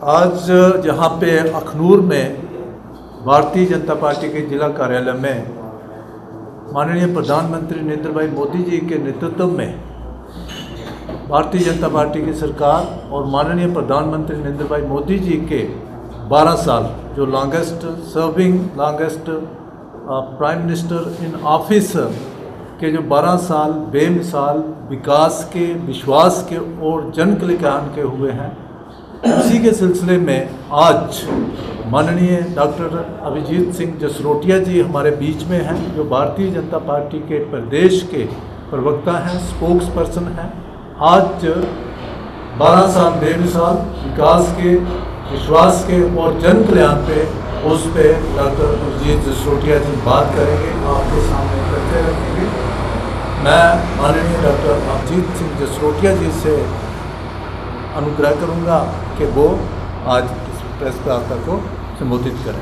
आज यहाँ पे अखनूर में भारतीय जनता पार्टी के जिला कार्यालय में माननीय प्रधानमंत्री नरेंद्र भाई मोदी जी के नेतृत्व में भारतीय जनता पार्टी की सरकार और माननीय प्रधानमंत्री नरेंद्र भाई मोदी जी के 12 साल जो longest prime minister in office के जो 12 साल बेमिसाल विकास के, विश्वास के और जन कल्याण के हुए हैं, उसी के सिलसिले में आज माननीय डॉक्टर अभिजीत सिंह जसरोटिया जी हमारे बीच में हैं, जो भारतीय जनता पार्टी के प्रदेश के प्रवक्ता हैं, स्पोक्स पर्सन हैं। आज 12 साल बेमिसाल विकास के, विश्वास के और जन कल्याण पे उस पे डॉक्टर अभिजीत जसरोटिया जी बात करेंगे, आपके सामने करते रखेंगे। मैं माननीय डॉक्टर अभिजीत सिंह जसरोटिया जी से अनुग्रह करूंगा कि वो आज इस प्रेस वार्ता को संबोधित करें।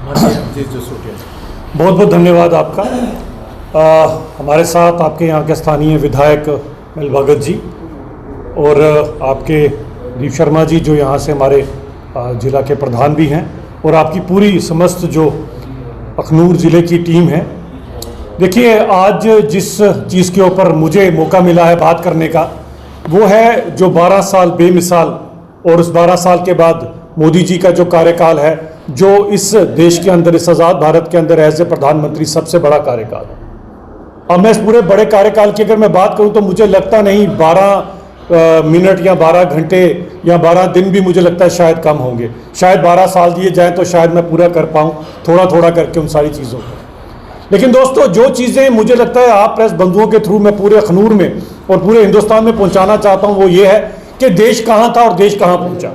माननीय अभिजीत जसरोटिया जी, बहुत बहुत धन्यवाद आपका। हमारे साथ आपके यहाँ के स्थानीय विधायक एल भगत जी और आपके दीप शर्मा जी जो यहाँ से हमारे जिला के प्रधान भी हैं, और आपकी पूरी समस्त जो अखनूर ज़िले की टीम है। देखिए, आज जिस चीज़ के ऊपर मुझे मौका मिला है बात करने का, वो है जो 12 साल बेमिसाल और उस 12 साल के बाद मोदी जी का जो कार्यकाल है, जो इस देश के अंदर, इस आज़ाद भारत के अंदर एज ए प्रधानमंत्री सबसे बड़ा कार्यकाल है। अब मैं इस पूरे बड़े कार्यकाल की अगर मैं बात करूं तो मुझे लगता नहीं 12 मिनट या 12 घंटे या 12 दिन भी मुझे लगता है शायद कम होंगे। शायद 12 साल दिए जाएं तो शायद मैं पूरा कर पाऊं, थोड़ा थोड़ा करके उन सारी चीज़ों को। लेकिन दोस्तों, जो चीज़ें मुझे लगता है आप प्रेस बंधुओं के थ्रू मैं पूरे अखनूर में और पूरे हिंदुस्तान में पहुंचाना चाहता हूं, वो ये है कि देश कहाँ था और देश कहाँ पहुंचा।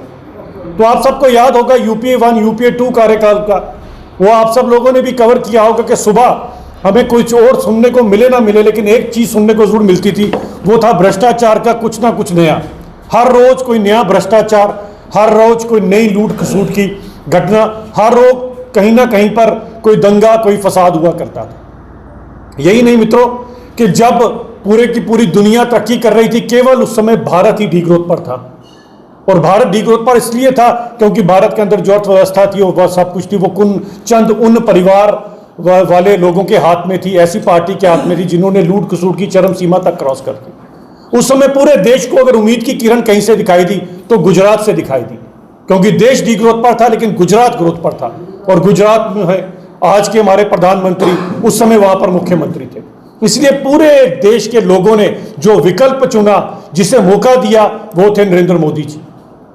तो आप सबको याद होगा यूपीए 1 यूपीए 2 कार्यकाल का, वो आप सब लोगों ने भी कवर किया होगा कि सुबह हमें कुछ और सुनने को मिले ना मिले, लेकिन एक चीज़ सुनने को जरूर मिलती थी, वो था भ्रष्टाचार का कुछ ना कुछ नया। हर रोज कोई नया भ्रष्टाचार, हर रोज कोई नई लूट खसूट की घटना, हर रोज कहीं ना कहीं पर कोई दंगा, कोई फसाद हुआ करता था। यही नहीं मित्रों कि जब पूरे की पूरी दुनिया तरक्की कर रही थी, केवल उस समय भारत ही डीग्रोथ पर था। और भारत डीग्रोथ पर इसलिए था क्योंकि भारत के अंदर जो अर्थव्यवस्था थी वो सब कुछ थी, वो चंद उन परिवार वाले लोगों के हाथ में थी, ऐसी पार्टी के हाथ में थी जिन्होंने लूट खसूट की चरम सीमा तक क्रॉस कर दी। उस समय पूरे देश को अगर उम्मीद की किरण कहीं से दिखाई दी तो गुजरात से दिखाई दी, क्योंकि देश डीग्रोथ पर था लेकिन गुजरात ग्रोथ पर था। और गुजरात में है आज के हमारे प्रधानमंत्री, उस समय वहां पर मुख्यमंत्री थे। इसलिए पूरे देश के लोगों ने जो विकल्प चुना, जिसे मौका दिया, वो थे नरेंद्र मोदी जी।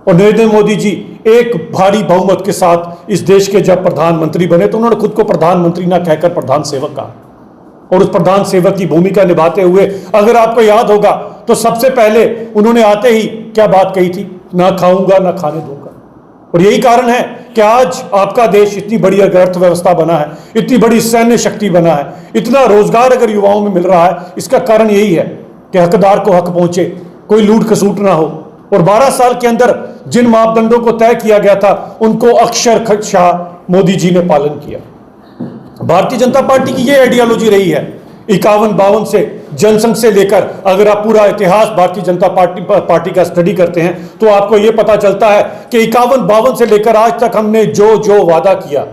और नरेंद्र मोदी जी एक भारी बहुमत के साथ इस देश के जब प्रधानमंत्री बने तो उन्होंने खुद को प्रधानमंत्री ना कहकर प्रधान सेवक कहा, और उस प्रधान सेवक की भूमिका निभाते हुए अगर आपको याद होगा तो सबसे पहले उन्होंने आते ही क्या बात कही थी, ना खाऊंगा ना खाने दूंगा। और यही कारण है कि आज आपका देश इतनी बड़ी अर्थव्यवस्था बना है, इतनी बड़ी सैन्य शक्ति बना है, इतना रोजगार अगर युवाओं में मिल रहा है, इसका कारण यही है कि हकदार को हक पहुंचे, कोई लूट खसूट ना हो। और 12 साल के अंदर जिन मापदंडों को तय किया गया था उनको अक्षरशः मोदी जी ने पालन किया। भारतीय जनता पार्टी की ये आइडियोलॉजी रही है 51-52 से, जनसंघ से लेकर, अगर आप पूरा इतिहास भारतीय जनता पार्टी का स्टडी करते हैं तो आपको ये पता चलता है कि 51-52 से लेकर आज तक हमने जो जो वादा किया,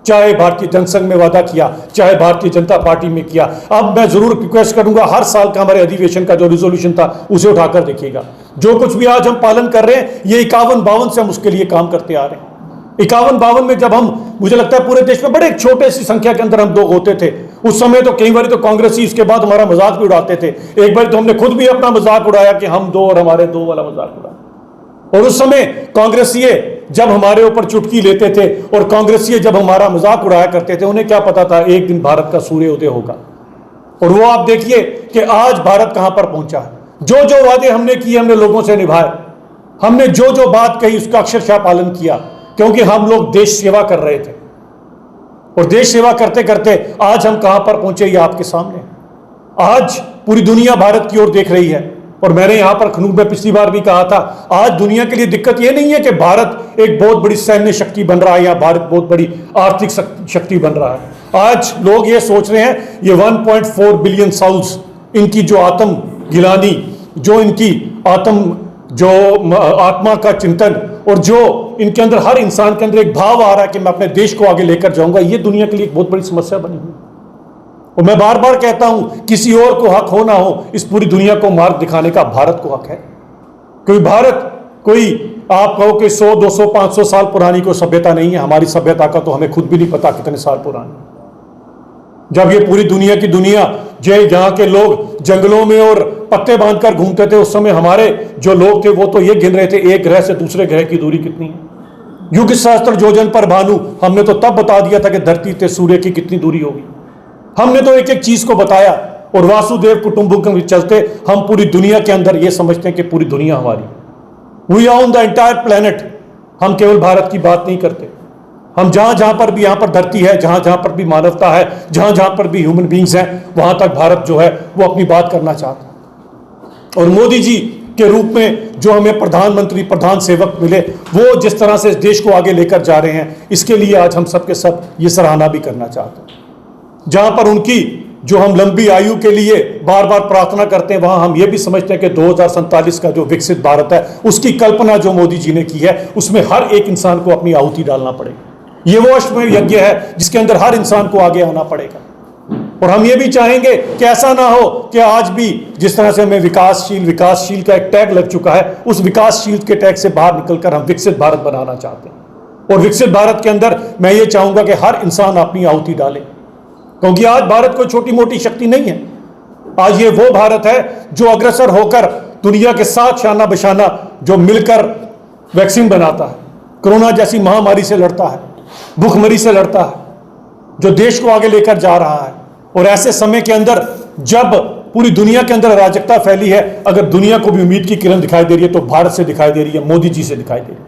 चाहे भारतीय जनसंघ में वादा किया, चाहे भारतीय जनता पार्टी में किया। अब मैं जरूर रिक्वेस्ट करूंगा, हर साल का हमारे अधिवेशन का जो रिजोल्यूशन था उसे उठाकर देखिएगा। जो कुछ भी आज हम पालन कर रहे हैं, ये 51-52 से हम उसके लिए काम करते आ रहे हैं। 51-52 में जब हम, मुझे लगता है पूरे देश में बड़े छोटे सी संख्या के अंदर हम 2 होते थे। उस समय तो कई बार तो कांग्रेसी इसके बाद हमारा मजाक भी उड़ाते थे। एक बार तो हमने खुद भी अपना मजाक उड़ाया कि हम 2 और हमारे 2 वाला मजाक उड़ाया। और उस समय कांग्रेसीय जब हमारे ऊपर चुटकी लेते थे और कांग्रेसीय जब हमारा मजाक उड़ाया करते थे, उन्हें क्या पता था एक दिन भारत का सूर्योदय होगा। और वो आप देखिए कि आज भारत कहां पर पहुंचा है। जो जो वादे हमने किए हमने लोगों से निभाए, हमने जो जो बात कही उसका अक्षरशः पालन किया, क्योंकि हम लोग देश सेवा कर रहे थे। और देश सेवा करते करते आज हम कहां पर पहुंचे, ये आपके सामने। आज पूरी दुनिया भारत की ओर देख रही है। और मैंने यहां पर खनूर में पिछली बार भी कहा था, आज दुनिया के लिए दिक्कत यह नहीं है कि भारत एक बहुत बड़ी सैन्य शक्ति बन रहा है या भारत बहुत बड़ी आर्थिक शक्ति बन रहा है। आज लोग ये सोच रहे हैं ये 1.4 बिलियन साउल्स, इनकी जो आत्म गिलानी, जो इनकी आत्मा का चिंतन और जो इनके अंदर हर इंसान के अंदर एक भाव आ रहा है कि मैं अपने देश को आगे लेकर जाऊंगा, ये दुनिया के लिए एक बहुत बड़ी समस्या बनी हुई। और मैं बार बार कहता हूं, किसी और को हक हो ना हो, इस पूरी दुनिया को मार्ग दिखाने का भारत को हक है। क्योंकि भारत कोई आप कहो कि 100, 200, 500 साल पुरानी कोई सभ्यता नहीं है। हमारी सभ्यता का तो हमें खुद भी नहीं पता कितने साल पुरानी। जब ये पूरी दुनिया की दुनिया जहाँ के लोग जंगलों में और पत्ते बांधकर घूमते थे, उस समय हमारे जो लोग थे वो तो ये गिन रहे थे एक ग्रह से दूसरे ग्रह की दूरी कितनी है। युग सहस्त्र योजन पर भानु, हमने तो तब बता दिया था कि धरती से सूर्य की कितनी दूरी होगी। हमने तो एक एक चीज को बताया, और वासुदेव कुटुंबकम के चलते हम पूरी दुनिया के अंदर ये समझते हैं कि पूरी दुनिया हमारी। We are on the entire planet. हम केवल भारत की बात नहीं करते, हम जहां जहां पर भी, यहां पर धरती है, जहां जहां पर भी मानवता है, जहां जहां पर भी ह्यूमन बींग्स हैं, वहां तक भारत जो है वो अपनी बात करना चाहता है। और मोदी जी के रूप में जो हमें प्रधानमंत्री, प्रधान सेवक मिले, वो जिस तरह से इस देश को आगे लेकर जा रहे हैं, इसके लिए आज हम सबके सब ये सराहना भी करना चाहते हैं। जहां पर उनकी जो हम लंबी आयु के लिए बार बार प्रार्थना करते हैं, वहां हम ये भी समझते हैं कि 2047 का जो विकसित भारत है, उसकी कल्पना जो मोदी जी ने की है, उसमें हर एक इंसान को अपनी आहुति डालना पड़ेगा। ये वो अश्वमेध यज्ञ है जिसके अंदर हर इंसान को आगे आना पड़ेगा। और हम ये भी चाहेंगे कि ऐसा ना हो कि आज भी जिस तरह से हमें विकासशील का एक टैग लग चुका है, उस विकासशील के टैग से बाहर निकलकर हम विकसित भारत बनाना चाहते हैं। और विकसित भारत के अंदर मैं ये चाहूंगा कि हर इंसान अपनी आहुति डाले, क्योंकि आज भारत कोई छोटी मोटी शक्ति नहीं है। आज ये वो भारत है जो अग्रसर होकर दुनिया के साथ शाना बशाना जो मिलकर वैक्सीन बनाता है, कोरोना जैसी महामारी से लड़ता है, भूखमरी से लड़ता है, जो देश को आगे लेकर जा रहा है। और ऐसे समय के अंदर जब पूरी दुनिया के अंदर अराजकता फैली है, अगर दुनिया को भी उम्मीद की किरण दिखाई दे रही है तो भारत से दिखाई दे रही है, मोदी जी से दिखाई दे रही है।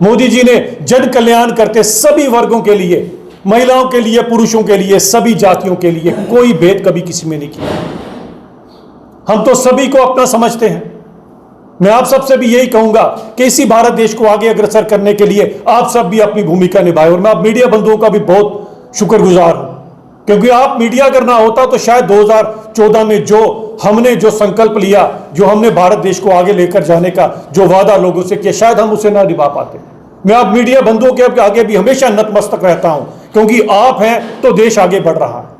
मोदी जी ने जन कल्याण करते सभी वर्गों के लिए, महिलाओं के लिए, पुरुषों के लिए, सभी जातियों के लिए, कोई भेद कभी किसी में नहीं किया। हम तो सभी को अपना समझते हैं। मैं आप सबसे भी यही कहूंगा कि इसी भारत देश को आगे अग्रसर करने के लिए आप सब भी अपनी भूमिका निभाएं। और मैं आप मीडिया बंधुओं का भी बहुत शुक्रगुजार हूं, क्योंकि आप मीडिया अगर ना होता तो शायद 2014 में जो हमने जो संकल्प लिया, जो हमने भारत देश को आगे लेकर जाने का जो वादा लोगों से किया, शायद हम उसे ना निभा पाते। मैं आप मीडिया बंधुओं के आगे भी हमेशा नतमस्तक रहता हूं, क्योंकि आप हैं तो देश आगे बढ़ रहा है।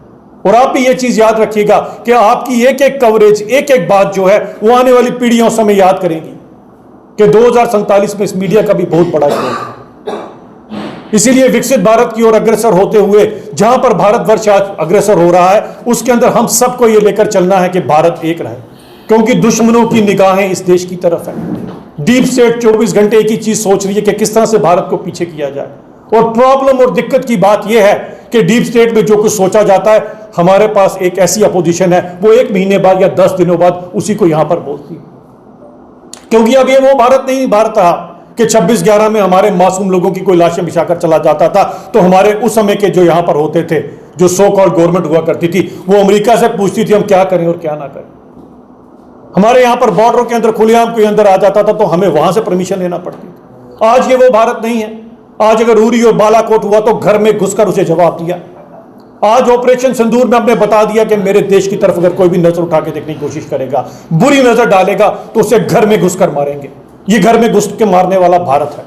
और आप भी ये चीज याद रखिएगा कि आपकी एक एक कवरेज, एक एक बात जो है वो आने वाली पीढ़ियों समय याद करेंगी कि 2047 में इस मीडिया का भी बहुत बड़ा रोल है। इसीलिए विकसित भारत की ओर अग्रसर होते हुए जहां पर भारतवर्ष आज अग्रसर हो रहा है, उसके अंदर हम सबको ये लेकर चलना है कि भारत एक रहे, क्योंकि दुश्मनों की निगाहें इस देश की तरफ है। डीप स्टेट 24 घंटे एक ही चीज सोच रही है कि किस तरह से भारत को पीछे किया जाए। और प्रॉब्लम और दिक्कत की बात यह है कि डीप स्टेट में जो कुछ सोचा जाता है, हमारे पास एक ऐसी अपोजिशन है, वो 1 महीने बाद या 10 दिनों बाद उसी को यहां पर बोलती है। क्योंकि अब ये वो भारत नहीं भारत रहा कि 26/11 में हमारे मासूम लोगों की कोई लाशें बिछाकर चला जाता था, तो हमारे उस समय के जो यहां पर होते थे, जो सो कॉल्ड गवर्नमेंट हुआ करती थी, वो अमेरिका से पूछती थी हम क्या करें और क्या ना करें। हमारे यहां पर बॉर्डरों के अंदर खुलेआम कोई अंदर आ जाता था तो हमें वहां से परमिशन लेना पड़ती थी। आज ये वो भारत नहीं है। आज अगर उरी और बालाकोट हुआ तो घर में घुसकर उसे जवाब दिया। आज ऑपरेशन सिंदूर में हमने बता दिया कि मेरे देश की तरफ अगर कोई भी नजर उठा के देखने की कोशिश करेगा, बुरी नजर डालेगा, तो उसे घर में घुसकर मारेंगे। ये घर में घुस के मारने वाला भारत है।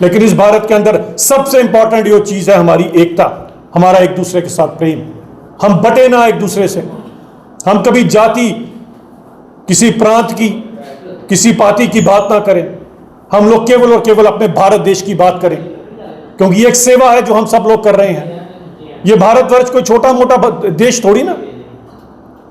लेकिन इस भारत के अंदर सबसे इंपॉर्टेंट जो चीज है हमारी एकता, हमारा एक दूसरे के साथ प्रेम। हम बटे ना एक दूसरे से। हम कभी जाति, किसी प्रांत की, किसी पार्टी की बात ना करें। हम लोग केवल और केवल अपने भारत देश की बात करें, क्योंकि ये एक सेवा है जो हम सब लोग कर रहे हैं। ये भारतवर्ष कोई छोटा मोटा देश थोड़ी ना,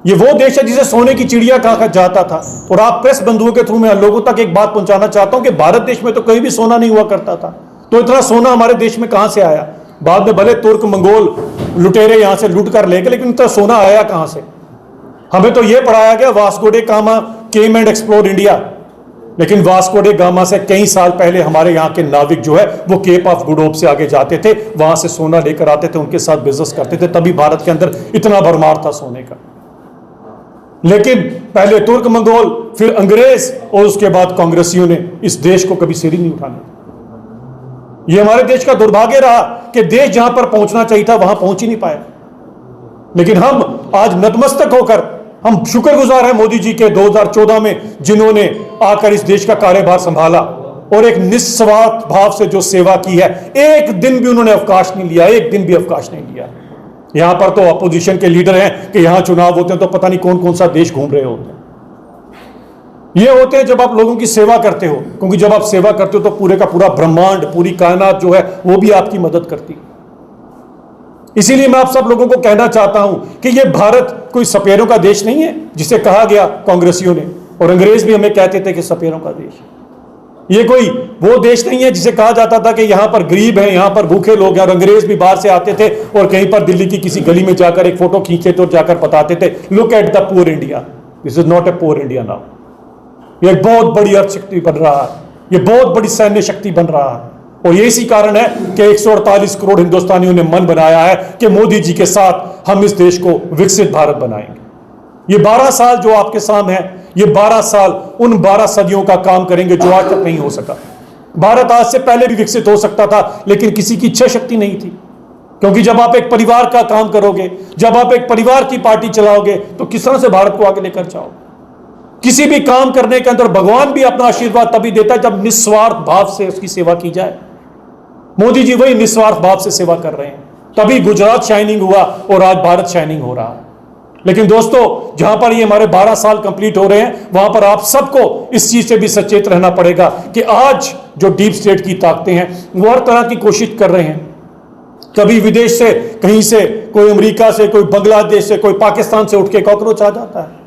ये वो देश है जिसे सोने की चिड़िया कहा जाता था। और आप प्रेस बंधुओं के थ्रू मैं लोगों तक एक बात पहुंचाना चाहता हूं कि भारत देश में तो कहीं भी सोना नहीं हुआ करता था, तो इतना सोना हमारे देश में कहां से आया? बाद में भले तुर्क मंगोल लुटेरे यहां से लूट कर ले गए, लेकिन इतना सोना आया कहां से? हमें तो यह पढ़ाया गया Vasco day gamma came and explore India, लेकिन वास्को डे गामा से कई साल पहले हमारे यहाँ के नाविक जो है वो केप ऑफ गुड होप से आगे जाते थे, वहां से सोना लेकर आते थे, उनके साथ बिजनेस करते थे, तभी भारत के अंदर इतना भरमार था सोने का। लेकिन पहले तुर्क मंगोल, फिर अंग्रेज और उसके बाद कांग्रेसियों ने इस देश को कभी सिर ही नहीं उठाने। ये हमारे देश का दुर्भाग्य रहा कि देश जहां पर पहुंचना चाहिए था वहां पहुंच ही नहीं पाया। लेकिन हम आज नतमस्तक होकर हम शुक्रगुजार हैं मोदी जी के 2014 में, जिन्होंने आकर इस देश का कार्यभार संभाला और एक निस्वार्थ भाव से जो सेवा की है, एक दिन भी उन्होंने अवकाश नहीं लिया, एक दिन भी अवकाश नहीं लिया। यहां पर तो अपोजिशन के लीडर हैं कि यहां चुनाव होते हैं तो पता नहीं कौन कौन सा देश घूम रहे होते हैं। ये होते हैं जब आप लोगों की सेवा करते हो, क्योंकि जब आप सेवा करते हो तो पूरे का पूरा ब्रह्मांड, पूरी कायनात जो है वो भी आपकी मदद करती है। इसीलिए मैं आप सब लोगों को कहना चाहता हूं कि ये भारत कोई सपेरों का देश नहीं है जिसे कहा गया कांग्रेसियों ने, और अंग्रेज भी हमें कहते थे कि सपेरों का देश। ये कोई वो देश नहीं है जिसे कहा जाता था कि यहां पर गरीब हैं, यहां पर भूखे लोग हैं, और अंग्रेज भी बाहर से आते थे और कहीं पर दिल्ली की किसी गली में जाकर एक फोटो खींचे तो जाकर बताते थे, look at the poor India, this is not a poor India now. ये बहुत बड़ी अर्थ शक्ति बन रहा है, ये बहुत बड़ी सैन्य शक्ति बन रहा है, और ये इसी कारण है कि 148 करोड़ हिंदुस्तानियों ने मन बनाया है कि मोदी जी के साथ हम इस देश को विकसित भारत बनाएंगे। ये 12 साल जो आपके सामने है, ये 12 साल उन 12 सदियों का काम करेंगे जो आज तक नहीं हो सका। भारत आज से पहले भी विकसित हो सकता था, लेकिन किसी की इच्छा शक्ति नहीं थी, क्योंकि जब आप एक परिवार का काम करोगे, जब आप एक परिवार की पार्टी चलाओगे, तो किस तरह से भारत को आगे लेकर जाओगे। किसी भी काम करने के अंदर भगवान भी अपना आशीर्वाद तभी देता है जब निस्वार्थ भाव से उसकी सेवा की जाए। मोदी जी वही निस्वार्थ भाव से सेवा कर रहे हैं, तभी गुजरात शाइनिंग हुआ और आज भारत शाइनिंग हो रहा है। लेकिन दोस्तों, जहां पर ये हमारे 12 साल कंप्लीट हो रहे हैं, वहां पर आप सबको इस चीज से भी सचेत रहना पड़ेगा कि आज जो डीप स्टेट की ताकतें हैं वो हर तरह की कोशिश कर रहे हैं। कभी विदेश से, कहीं से, कोई अमेरिका से, कोई बांग्लादेश से, कोई पाकिस्तान से उठ के कॉकरोच आ जाता है।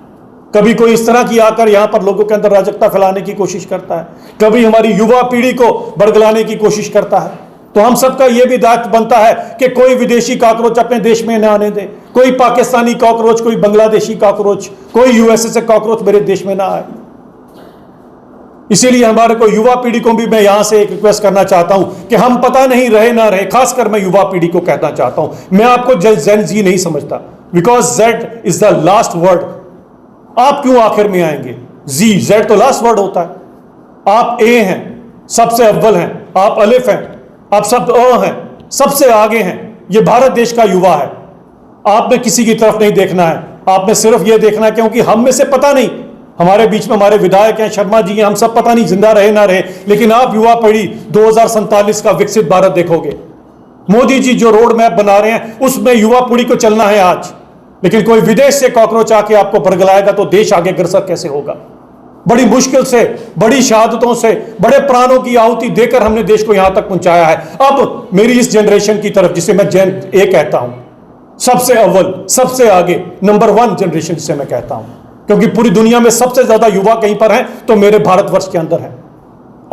कभी कोई इस तरह की आकर यहां पर लोगों के अंदर अराजकता फैलाने की कोशिश करता है, कभी हमारी युवा पीढ़ी को बरगलाने की कोशिश करता है। तो हम सबका यह भी दायित्व बनता है कि कोई विदेशी कॉकरोच अपने देश में न आने दे, कोई पाकिस्तानी कॉकरोच, कोई बांग्लादेशी कॉकरोच, कोई यूएसए से कॉकरोच मेरे देश में ना आए। इसीलिए हमारे को युवा पीढ़ी को भी मैं यहां से एक रिक्वेस्ट करना चाहता हूं कि हम पता नहीं रहे ना रहे, खासकर मैं युवा पीढ़ी को कहना चाहता हूं, मैं आपको जेन जी नहीं समझता, because Z is the last word. आप क्यों आखिर में आएंगे? जी, जेड तो लास्ट वर्ड होता है। आप ए हैं, सबसे अव्वल हैं, आप अलिफ हैं, आप सब अ हैं, सबसे आगे हैं। ये भारत देश का युवा है। आपने किसी की तरफ नहीं देखना है, आपने सिर्फ ये देखना है, क्योंकि हम में से पता नहीं, हमारे बीच में हमारे विधायक हैं, शर्मा जी हैं, हम सब पता नहीं जिंदा रहे ना रहे, लेकिन आप युवा पीढ़ी 2047 का विकसित भारत देखोगे। मोदी जी जो रोड मैप बना रहे हैं उसमें युवा पीढ़ी को चलना है आज। लेकिन कोई विदेश से कॉकरोच आके आपको बरगलाएगा तो देश आगे अग्रसर कैसे होगा? बड़ी मुश्किल से, बड़ी शहादतों से, बड़े प्राणों की आहुति देकर हमने देश को यहां तक पहुंचाया है। अब मेरी इस जनरेशन की तरफ, जिसे मैं जेन ए कहता हूं, सबसे अव्वल, सबसे आगे, नंबर 1 जनरेशन जिसे मैं कहता हूं, क्योंकि पूरी दुनिया में सबसे ज्यादा युवा कहीं पर हैं तो मेरे भारतवर्ष के अंदर है।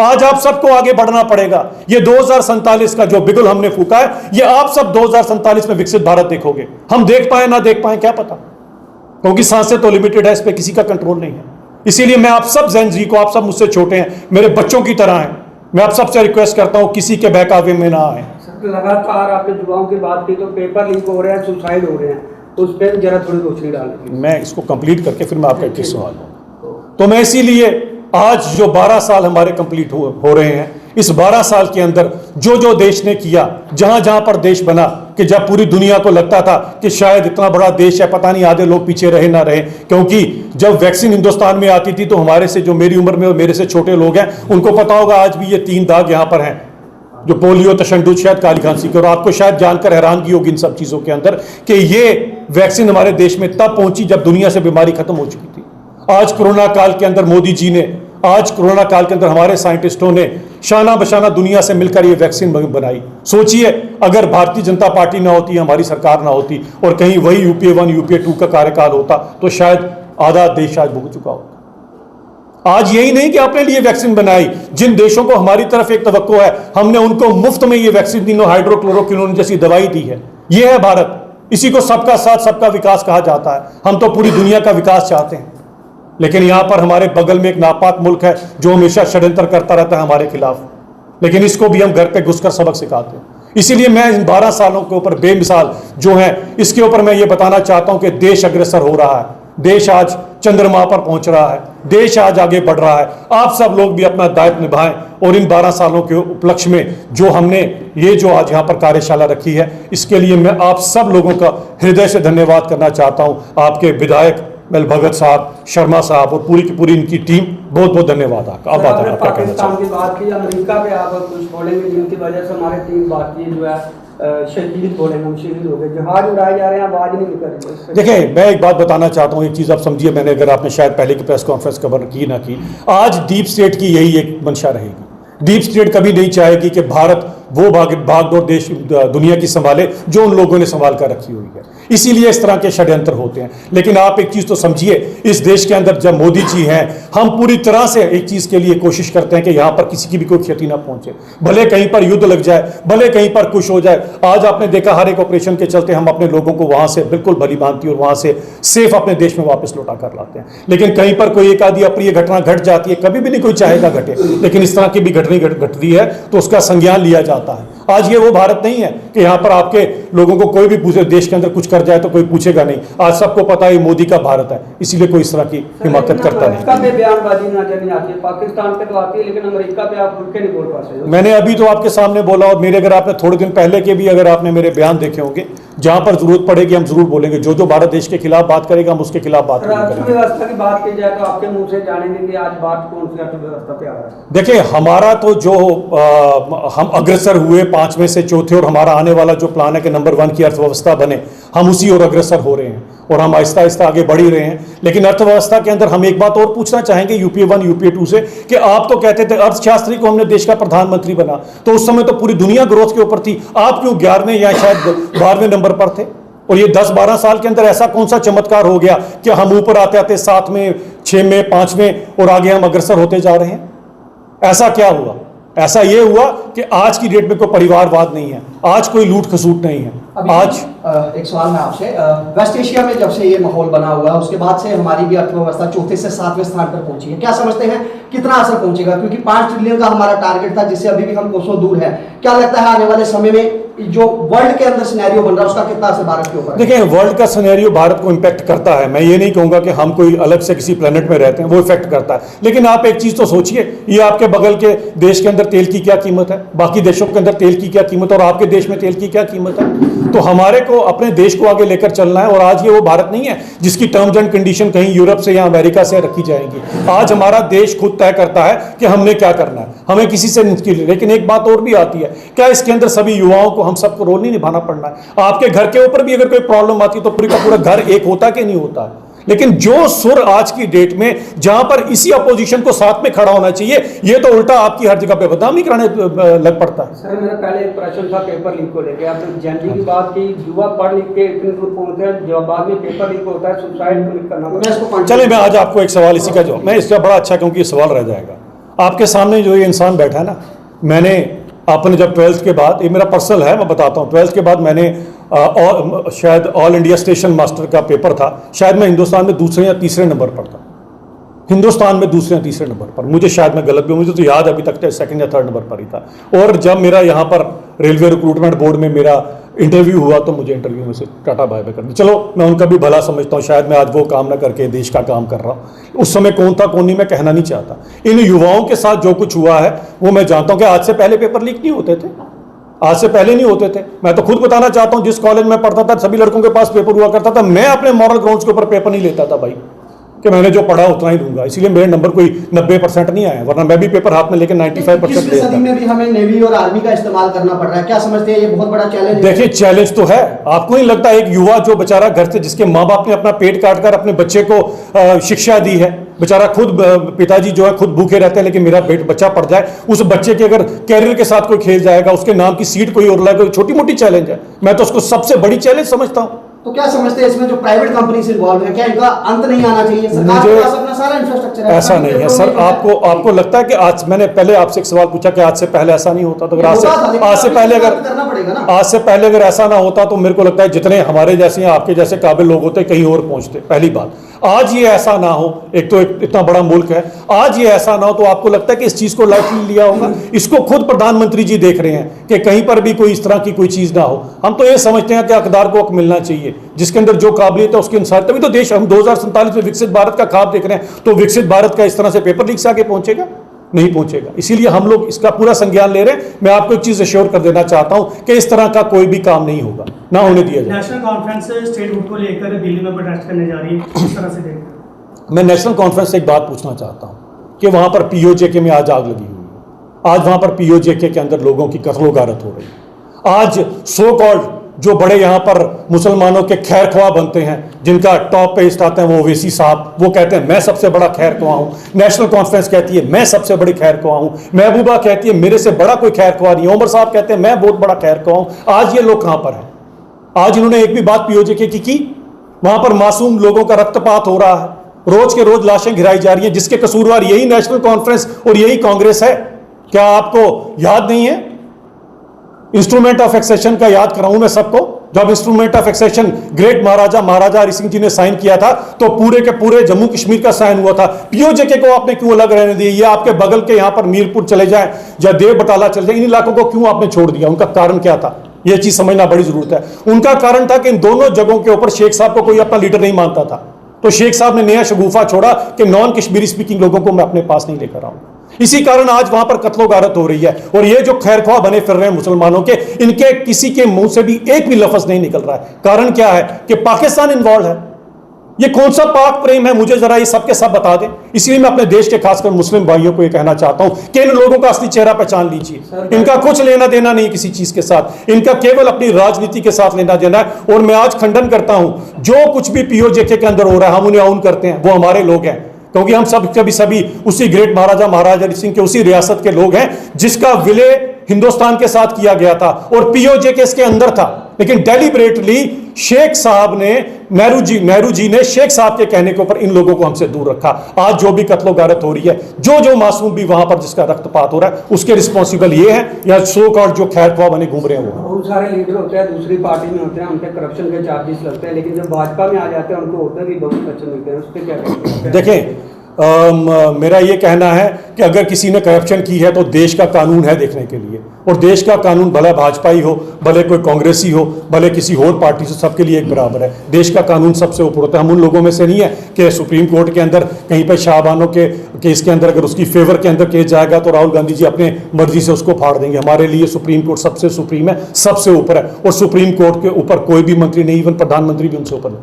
आज आप सबको आगे बढ़ना पड़ेगा। ये 2047 का जो बिगुल हमने फूका है, ये आप सब 2047 में विकसित भारत देखोगे। हम देख पाए ना देख पाए क्या पता, क्योंकि सांसें तो लिमिटेड है, इस पे किसी का कंट्रोल नहीं है। इसीलिए मैं आप सब जेन जी को, आप सब मुझसे छोटे हैं, मेरे बच्चों की तरह हैं, मैं आप सबसे रिक्वेस्ट करता हूं किसी के बहकावे में ना आए। लगातार आपने युवाओं की बात की तो पेपर लीक हो रहे हैं, सुसाइड हो रहे हैं, तो उस पर जरा थोड़ी रोशनी डालें। मैं इसको कंप्लीट करके फिर मैं आपका एक सवाल लूँगा। तो मैं इसीलिए आज जो 12 साल हमारे कंप्लीट हो रहे हैं, इस 12 साल के अंदर जो जो देश ने किया, जहां जहां पर देश बना, कि जब पूरी दुनिया को लगता था कि शायद इतना बड़ा देश है, पता नहीं आधे लोग पीछे रहे ना रहे, क्योंकि जब वैक्सीन हिंदुस्तान में आती थी तो हमारे से, जो मेरी उम्र में और मेरे से छोटे लोग हैं, उनको पता होगा आज भी ये 3 दाग यहाँ पर हैं, जो पोलियो, तशद्दुद, शायद काली खांसी के। और आपको शायद जानकर हैरानगी होगी इन सब चीज़ों के अंदर कि ये वैक्सीन हमारे देश में तब पहुंची जब दुनिया से बीमारी खत्म हो चुकी थी। आज कोरोना काल के अंदर मोदी जी ने, आज कोरोना काल के अंदर हमारे साइंटिस्टों ने शाना बशाना दुनिया से मिलकर ये वैक्सीन बनाई। सोचिए, अगर भारतीय जनता पार्टी ना होती, हमारी सरकार ना होती, और कहीं वही यूपीए 1 यूपीए 2 का कार्यकाल होता, तो शायद आधा देश आज भुग चुका होता। आज यही नहीं कि अपने लिए वैक्सीन बनाई, जिन देशों को हमारी तरफ एक तवक्को है, हमने उनको मुफ्त में ये वैक्सीन दी, हाइड्रोक्लोरोक्विनोन जैसी दवाई दी है। ये है भारत। इसी को सबका साथ सबका विकास कहा जाता है। हम तो पूरी दुनिया का विकास चाहते हैं, लेकिन यहां पर हमारे बगल में एक नापाक मुल्क है जो हमेशा षड्यंत्र करता रहता है हमारे खिलाफ, लेकिन इसको भी हम घर पे घुसकर सबक सिखाते हैं। इसीलिए मैं इन 12 सालों के ऊपर बेमिसाल जो है, इसके ऊपर मैं ये बताना चाहता हूं कि देश अग्रसर हो रहा है, देश आज चंद्रमा पर पहुंच रहा है, देश आज आगे बढ़ रहा है। आप सब लोग भी अपना दायित्व निभाएं, और इन 12 सालों के उपलक्ष्य में जो हमने ये जो आज यहाँ पर कार्यशाला रखी है, इसके लिए मैं आप सब लोगों का हृदय से धन्यवाद करना चाहता हूँ। आपके विधायक मेल भगत साहब, शर्मा साहब और पूरी की पूरी इनकी टीम, बहुत बहुत धन्यवाद आपका। अब बात है, आप क्या कहना पाकिस्तान चाहते की बात की, अमेरिका पे आप कुछ बोलेंगे जिनकी वजह से हमारे 3 भारतीय जो है शहीद बोलेंगे, हम शहीद हो गए, जहाज उड़ाए जा रहे हैं, आवाज नहीं निकल रही। देखिए, मैं एक बात बताना चाहता हूँ, एक चीज़ आप समझिए, मैंने अगर आपने शायद पहले की प्रेस कॉन्फ्रेंस कवर की ना की, आज डीप स्टेट की यही एक मंशा रहेगी। डीप स्टेट कभी नहीं चाहेगी कि भारत वो भागदौड़ देश दुनिया की संभाले जो उन लोगों ने संभाल कर रखी हुई है, इसीलिए इस तरह के षड्यंत्र होते हैं। लेकिन आप एक चीज़ तो समझिए, इस देश के अंदर जब मोदी जी हैं, हम पूरी तरह से एक चीज़ के लिए कोशिश करते हैं कि यहाँ पर किसी की भी कोई क्षति ना पहुँचे, भले कहीं पर युद्ध लग जाए, भले कहीं पर कुछ हो जाए। आज आपने देखा हर एक ऑपरेशन के चलते हम अपने लोगों को वहाँ से बिल्कुल भली भांति और वहाँ से सेफ अपने देश में वापस लौटा कर लाते हैं। लेकिन कहीं पर कोई एक आधी अप्रिय घटना घट जाती है, कभी भी नहीं कोई चाहेगा घटे, लेकिन इस तरह की भी घटनी घटती है तो उसका संज्ञान लिया जाता है। आज ये वो भारत नहीं है कि यहाँ पर आपके लोगों को कोई भी पूछे, देश के अंदर कुछ कर जाए तो कोई पूछेगा नहीं। आज सबको पता है मोदी का भारत है, इसीलिए कोई इस तरह की हिमाकत करता नहीं। अमेरिका पे बयानबाजी नजर नहीं आती है, पाकिस्तान पे तो आती है, लेकिन अमेरिका पे आप खुल के नहीं बोल पाते। मैंने अभी तो आपके सामने बोला, और मेरे अगर आपने थोड़े दिन पहले के भी अगर आपने मेरे बयान देखे होंगे, जहां पर जरूरत पड़ेगी हम जरूर बोलेंगे। जो भारत देश के खिलाफ बात करेगा हम उसके खिलाफ बात करेंगे। अर्थव्यवस्था की बात की जाए तो आपके मुंह से जानेंगे कि आज बात कौन सी अर्थव्यवस्था पे आ रहा है। देखिए, हमारा तो जो हम अग्रसर हुए 5 में से चौथे, और हमारा आने वाला जो प्लान है कि नंबर 1 की अर्थव्यवस्था बने, हम उसी ओर अग्रसर हो रहे हैं और हम आहिस्ता आहिस्ता आगे बढ़ ही रहे हैं। लेकिन अर्थव्यवस्था के अंदर हम एक बात और पूछना चाहेंगे यूपीए 1 यूपीए 2 से कि आप तो कहते थे अर्थशास्त्री को हमने देश का प्रधानमंत्री बना, तो उस समय तो पूरी दुनिया ग्रोथ के ऊपर थी, आप क्यों 11वें या शायद 12वें नंबर पर थे? और ये 10-12 साल के अंदर ऐसा कौन सा चमत्कार हो गया कि हम ऊपर आते आते 7वें, 6वें, 5वें और आगे हम अग्रसर होते जा रहे हैं? ऐसा क्या हुआ? ऐसा ये हुआ कि आज की डेट में कोई परिवारवाद नहीं है, आज कोई लूट खसूट नहीं है। आज एक सवाल मैं आपसे, वेस्ट एशिया में जब से ये माहौल बना हुआ है उसके बाद से हमारी भी अर्थव्यवस्था 4थे से 7वें स्थान पर पहुंची है। क्या समझते हैं कितना असर पहुंचेगा? क्योंकि 5 ट्रिलियन का हमारा टारगेट था, जिससे अभी भी हम कोसों दूर है। क्या लगता है आने वाले समय में जो वर्ल्ड के अंदर सिनेरियो बन रहा है उसका कितना असर भारत के ऊपर? देखिए, वर्ल्ड का सिनेरियो भारत को इम्पैक्ट करता है। मैं ये नहीं कहूंगा कि हम कोई अलग से किसी प्लेनेट में रहते हैं, वो इफेक्ट करता है। लेकिन आप एक चीज तो सोचिए, ये आपके बगल के देश के अंदर तेल की क्या कीमत है, बाकी देशों के अंदर तेल की क्या कीमत है, और आपके देश में तेल की क्या कीमत है। तो हमारे को अपने देश को आगे लेकर चलना है। और आज ये वो भारत नहीं है जिसकी टर्म्स एंड कंडीशन कहीं यूरोप से या अमेरिका से रखी जाएंगी। आज हमारा देश खुद तय करता है कि हमने क्या करना है, हमें किसी से नहीं। लेकिन एक बात और भी आती है, क्या इसके अंदर सभी युवाओं को हम सबको रोल नहीं निभाना पड़ना है? आपके घर के ऊपर भी अगर कोई प्रॉब्लम आती है तो पूरी का पूरा घर एक होता कि नहीं होता? लेकिन जो सुर आज की डेट में जहां पर इसी अपोजिशन को साथ में खड़ा होना चाहिए, ये तो उल्टा आपकी हर जगह पे बदनामी कराने लग पड़ता है। सर, मेरा पहले एक प्रश्न था पेपर लीक को लेकर। आपने जेनजी की बात की, युवा पढ़ लिख के इतने दूर पहुंचते हैं, जब बाद में पेपर लीक होता है, सुसाइड करना। चलिए, मैं आज आपको एक सवाल इसी का जवाब, मैं इसका बड़ा अच्छा, क्योंकि ये सवाल रह जाएगा आपके सामने। जो ये इंसान बैठा है ना, मैंने आपने जब 12th के बाद, ये मेरा पर्सनल है, मैं बताता हूँ, 12th के बाद मैंने शायद ऑल इंडिया स्टेशन मास्टर का पेपर था, शायद मैं हिंदुस्तान में दूसरे या तीसरे नंबर पर था, हिंदुस्तान में दूसरे या तीसरे नंबर पर, मुझे शायद मैं गलत भी, मुझे तो याद अभी तक 2nd या 3rd नंबर पर ही था। और जब मेरा यहाँ पर रेलवे रिक्रूटमेंट बोर्ड में मेरा इंटरव्यू हुआ तो मुझे इंटरव्यू में से टाटा बाय बाय कर दी। चलो, मैं उनका भी भला समझता हूँ, शायद मैं आज वो काम ना करके देश का काम कर रहा हूँ। उस समय कौन था कौन नहीं मैं कहना नहीं चाहता। इन युवाओं के साथ जो कुछ हुआ है वो मैं जानता हूँ कि आज से पहले पेपर लीक नहीं होते थे, आज से पहले नहीं होते थे। मैं तो खुद बताना चाहता हूँ, जिस कॉलेज में पढ़ता था सभी लड़कों के पास पेपर हुआ करता था, मैं अपने मॉरल ग्राउंड्स के ऊपर पेपर नहीं लेता था भाई, कि मैंने जो पढ़ा उतना ही दूंगा, इसीलिए मेरे नंबर कोई 90% नहीं आया, वरना मैं भी पेपर हाथ में लेकर 95% सदी में भी हमें नेवी और आर्मी का इस्तेमाल करना पड़ रहा है। क्या समझते हैं ये बहुत बड़ा चैलेंज? देखिए, चैलेंज तो है। आपको नहीं लगता एक युवा जो बेचारा घर से, जिसके माँ बाप ने अपना पेट काट कर अपने बच्चे को शिक्षा दी है, बेचारा खुद पिताजी जो है खुद भूखे रहते हैं, लेकिन मेरा बच्चा पढ़ जाए, उस बच्चे के अगर कैरियर के साथ कोई खेल जाएगा, उसके नाम की सीट कोई और लाएगा, छोटी मोटी चैलेंज है, मैं तो उसको सबसे बड़ी चैलेंज समझता हूँ। तो क्या समझते हैं इसमें जो प्राइवेट कंपनीज इन्वॉल्व है, क्या इनका अंत नहीं आना चाहिए? सरकार के पास अपना सारा इंफ्रास्ट्रक्चर है। ऐसा नहीं है सर, आपको लगता है कि आज, मैंने पहले आपसे एक सवाल पूछा कि आज से पहले ऐसा नहीं होता, तो अगर आज से पहले अगर ऐसा ना होता तो मेरे को लगता है जितने हमारे जैसे आपके जैसे काबिल लोग होते कहीं और पहुंचते। पहली बात, आज ये ऐसा ना हो, एक तो इतना बड़ा मुल्क है, आज ये ऐसा ना हो तो आपको लगता है कि इस चीज को लाइटली लिया होगा? इसको खुद प्रधानमंत्री जी देख रहे हैं कि कहीं पर भी कोई इस तरह की कोई चीज ना हो। हम तो ये समझते हैं कि हकदार को हक मिलना चाहिए, जिसके अंदर जो काबिलियत है उसके अनुसार, तभी तो देश, हम 2047 में विकसित भारत का ख्वाब देख रहे हैं, तो विकसित भारत का इस तरह से पेपर लीक से आगे पहुंचेगा? नहीं पहुंचेगा। इसीलिए हम लोग इसका पूरा संज्ञान ले रहे हैं। मैं आपको एक चीज एश्योर कर देना चाहता हूं कि इस तरह का कोई भी काम नहीं होगा, ना होने दिया जाए। नेशनल कॉन्फ्रेंस स्टेट हुड को लेकर दिल्ली में प्रोटेस्ट करने जा रही है, किस तरह से देखते हैं? मैं नेशनल कॉन्फ्रेंस से एक बात पूछना चाहता हूं कि वहां पर पीओजेके में आज आग लगी हुई है। आज वहां पर पीओजेके के अंदर लोगों की कत्लो गारत हो रही है। आज सो कॉल्ड जो बड़े यहां पर मुसलमानों के खैर ख्वाह बनते हैं, जिनका टॉप पे आते हैं, वो ओवैसी साहब, वो कहते हैं मैं सबसे बड़ा खैर ख्वाह हूं। नेशनल कॉन्फ्रेंस कहती है मैं सबसे बड़ी खैर ख्वाह हूं। महबूबा कहती है मेरे से बड़ा कोई खैर ख्वाह नहीं। उमर साहब कहते हैं मैं बहुत बड़ा खैर ख्वाह हूं। आज ये लोग कहां पर हैं? आज इन्होंने एक भी बात पीओजेके की? वहां पर मासूम लोगों का रक्तपात हो रहा है, रोज के रोज लाशें गिराई जा रही हैं, जिसके कसूरवार यही नेशनल कॉन्फ्रेंस और यही कांग्रेस है। क्या आपको याद नहीं है? इंस्ट्रूमेंट ऑफ एक्सेशन का याद कराऊं मैं सबको। जब इंस्ट्रूमेंट ऑफ एक्सेशन ग्रेट महाराजा हरि सिंह जी ने साइन किया था तो पूरे के पूरे जम्मू कश्मीर का साइन हुआ था। पीओजेके को आपने क्यों अलग रहने दिया? ये आपके बगल के यहां पर मीरपुर चले जाए या देव बटाला चले जाए, इन इलाकों को क्यों आपने छोड़ दिया? उनका कारण क्या था? यह चीज समझना बड़ी जरूरत है। उनका कारण था कि इन दोनों जगहों के ऊपर शेख साहब को कोई अपना लीडर नहीं मानता था, तो शेख साहब ने नया शगुफा छोड़ा कि नॉन कश्मीरी स्पीकिंग लोगों को मैं अपने पास नहीं लेकर आऊंगा। इसी कारण आज वहां पर कत्लो गारत हो रही है। और ये जो खैरख्वाह बने फिर रहे हैं मुसलमानों के, इनके किसी के मुंह से भी एक भी लफ्ज नहीं निकल रहा है। कारण क्या है? कि पाकिस्तान इन्वॉल्व है। ये कौन सा पाक प्रेम है? मुझे जरा ये सब के सब बता दें। इसलिए मैं अपने देश के खासकर मुस्लिम भाइयों को ये कहना चाहता हूं कि इन लोगों का असली चेहरा पहचान लीजिए। इनका कुछ लेना देना नहीं किसी चीज के साथ, इनका केवल अपनी राजनीति के साथ लेना देना है। और मैं आज खंडन करता हूं, जो कुछ भी पीओजेके के अंदर हो रहा है हम उन्हें आउन करते हैं, वो हमारे लोग हैं, क्योंकि हम सब सभी उसी ग्रेट महाराजा हरि सिंह के उसी रियासत के लोग हैं जिसका विलय हिंदुस्तान के साथ किया गया था और पीओजेके इसके अंदर था। लेकिन डेलिबरेटली शेख साहब ने, नेहरू जी ने शेख साहब के कहने के ऊपर इन लोगों को हमसे दूर रखा। आज जो भी कत्लो गारत हो रही है, जो मासूम भी वहां पर जिसका रक्तपात हो रहा है, उसके रिस्पॉन्सिबल ये है या सो कॉल्ड जो खैर ख्वाह बने घूम रहे हैं। वो बहुत सारे लीडर होते हैं दूसरी पार्टी में होते हैं, उनके करप्शन के चार्जेस लगते हैं, लेकिन जब भाजपा में आ जाते हैं उनको होते भी बहुत अच्छे मिलते हैं। उस पर क्या कहते हैं? देखें, मेरा ये कहना है कि अगर किसी ने करप्शन की है तो देश का कानून है देखने के लिए, और देश का कानून भले भाजपा ही हो, भले कोई कांग्रेसी हो, भले किसी और पार्टी से, सबके लिए एक बराबर है। देश का कानून सबसे ऊपर होता है। हम उन लोगों में से नहीं है कि सुप्रीम कोर्ट के अंदर कहीं पर शाहबानों के केस के अंदर अगर उसकी फेवर के अंदर केस जाएगा तो राहुल गांधी जी अपने मर्जी से उसको फाड़ देंगे। हमारे लिए सुप्रीम कोर्ट सबसे सुप्रीम है, सबसे ऊपर है, और सुप्रीम कोर्ट के ऊपर कोई भी मंत्री नहीं, इवन प्रधानमंत्री भी उनसे ऊपर नहीं।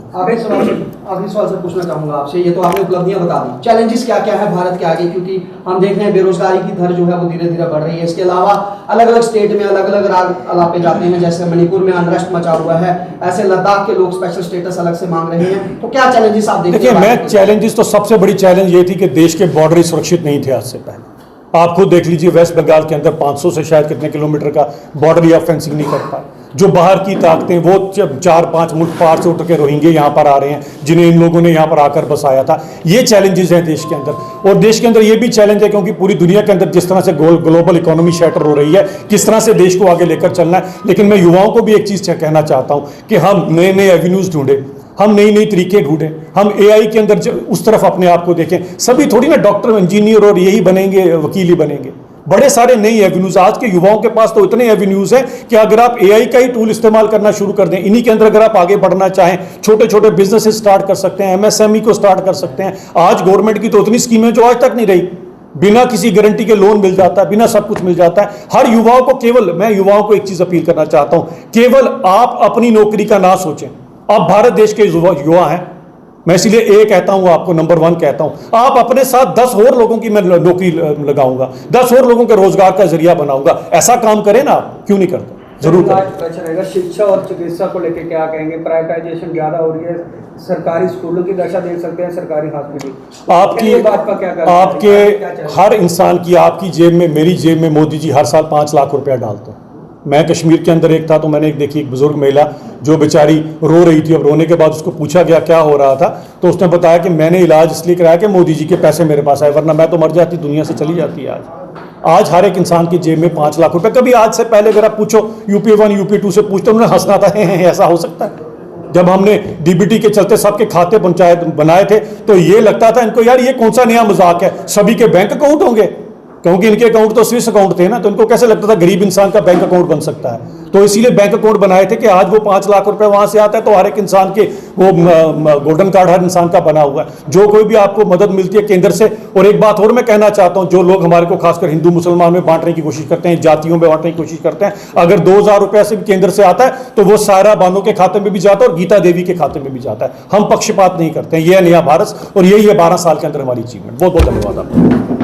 आखिरी सवाल से पूछना चाहूंगा आपसे, ये तो आपने उपलब्धियां बता दी, चैलेंजेस क्या क्या है भारत के आगे? क्योंकि हम देख रहे हैं बेरोजगारी की दर जो है वो धीरे धीरे बढ़ रही है। इसके अलावा अलग अलग स्टेट में अलग अलग राग अलापे जाते हैं, जैसे मणिपुर में अनरेस्ट मचा हुआ है, ऐसे लद्दाख के लोग स्पेशल स्टेटस अलग से मांग रहे हैं। तो क्या चैलेंजेस आप देखते हैं? देखिए, मैं चैलेंजेस तो सबसे बड़ी चैलेंज ये थी कि देश के बॉर्डर सुरक्षित नहीं थे आज से पहले। आप खुद देख लीजिए, वेस्ट बंगाल के अंदर 500 से शायद कितने किलोमीटर का बॉर्डर या फेंसिंग नहीं कर पाए। जो बाहर की ताकतें, वो 4-5 मुल्क पार से उठ के रोहिंगे यहाँ पर आ रहे हैं, जिन्हें इन लोगों ने यहाँ पर आकर बसाया था। ये चैलेंजेस हैं देश के अंदर। और देश के अंदर ये भी चैलेंज है क्योंकि पूरी दुनिया के अंदर जिस तरह से ग्लोबल इकोनॉमी शैटर हो रही है, किस तरह से देश को आगे लेकर चलना है। लेकिन मैं युवाओं को भी एक चीज़ कहना चाहता हूँ कि हम नए नए एवेन्यूज़ ढूंढें, हम नई नई तरीके ढूंढें, हम एआई के अंदर उस तरफ अपने आप को देखें। सभी थोड़ी ना डॉक्टर, इंजीनियर और यही बनेंगे, वकील ही बनेंगे। बड़े सारे नई एवेन्यूज, आज के युवाओं के पास तो इतने एवेन्यूज हैं कि अगर आप एआई का ही टूल इस्तेमाल करना शुरू कर दें, इन्हीं के अंदर अगर आप आगे बढ़ना चाहें, छोटे छोटे बिजनेसेस स्टार्ट कर सकते हैं, एमएसएमई को स्टार्ट कर सकते हैं। आज गवर्नमेंट की तो उतनी स्कीमें जो आज तक नहीं रही, बिना किसी गारंटी के लोन मिल जाता है, बिना सब कुछ मिल जाता है हर युवाओं को। केवल मैं युवाओं को एक चीज अपील करना चाहता हूं, केवल आप अपनी नौकरी का ना सोचें। आप भारत देश के युवा हैं, मैं इसलिए ए कहता हूं, आपको नंबर 1 कहता हूं। आप अपने साथ 10 और लोगों की मैं नौकरी लगाऊंगा, 10 और लोगों के रोजगार का जरिया बनाऊंगा। ऐसा काम करें ना, आप क्यों नहीं करते? जरूर करें। शिक्षा और चिकित्सा को लेकर क्या कहेंगे? प्राइवेटाइजेशन ज्यादा हो रही है, सरकारी स्कूलों की दशा देख सकते हैं, सरकारी हॉस्पिटल। आपके हर इंसान की, आपकी जेब में, मेरी जेब में मोदी जी हर साल 5 लाख रुपया डालते हैं। मैं कश्मीर के अंदर एक था तो मैंने देखी एक बुजुर्ग महिला जो बेचारी रो रही थी। अब रोने के बाद उसको पूछा गया क्या हो रहा था, तो उसने बताया कि मैंने इलाज इसलिए कराया कि मोदी जी के पैसे मेरे पास आए, वरना मैं तो मर जाती, दुनिया से चली जाती। आज हर एक इंसान की जेब में 5 लाख रुपए। कभी आज से पहले अगर आप पूछो UP1 UP2 से पूछते, उन्होंने हंसना था, ऐसा हो सकता है। जब हमने DBT के चलते सबके खाते बनाए थे तो ये लगता था इनको, यार ये कौन सा नया मजाक है, सभी के बैंक अकाउंट होंगे। क्योंकि इनके अकाउंट तो स्विस अकाउंट थे ना, तो इनको कैसे लगता था गरीब इंसान का बैंक अकाउंट बन सकता है। तो इसीलिए बैंक अकाउंट बनाए थे कि आज वो 5 लाख रुपए वहां से आता है तो हर एक इंसान के वो गोल्डन कार्ड हर इंसान का बना हुआ है। जो कोई भी आपको मदद मिलती है केंद्र से। और एक बात और मैं कहना चाहता हूं, जो लोग हमारे को खासकर हिंदू मुसलमान में बांटने की कोशिश करते हैं, जातियों में बांटने की कोशिश करते हैं, अगर 2000 रुपए से भी केंद्र से आता है तो वो सारा बानो के खाते में भी जाता है और गीता देवी के खाते में भी जाता है। हम पक्षपात नहीं करते हैं। ये है नया भारत और यही है 12 साल के अंदर हमारी अचीवमेंट। बहुत बहुत धन्यवाद आपका।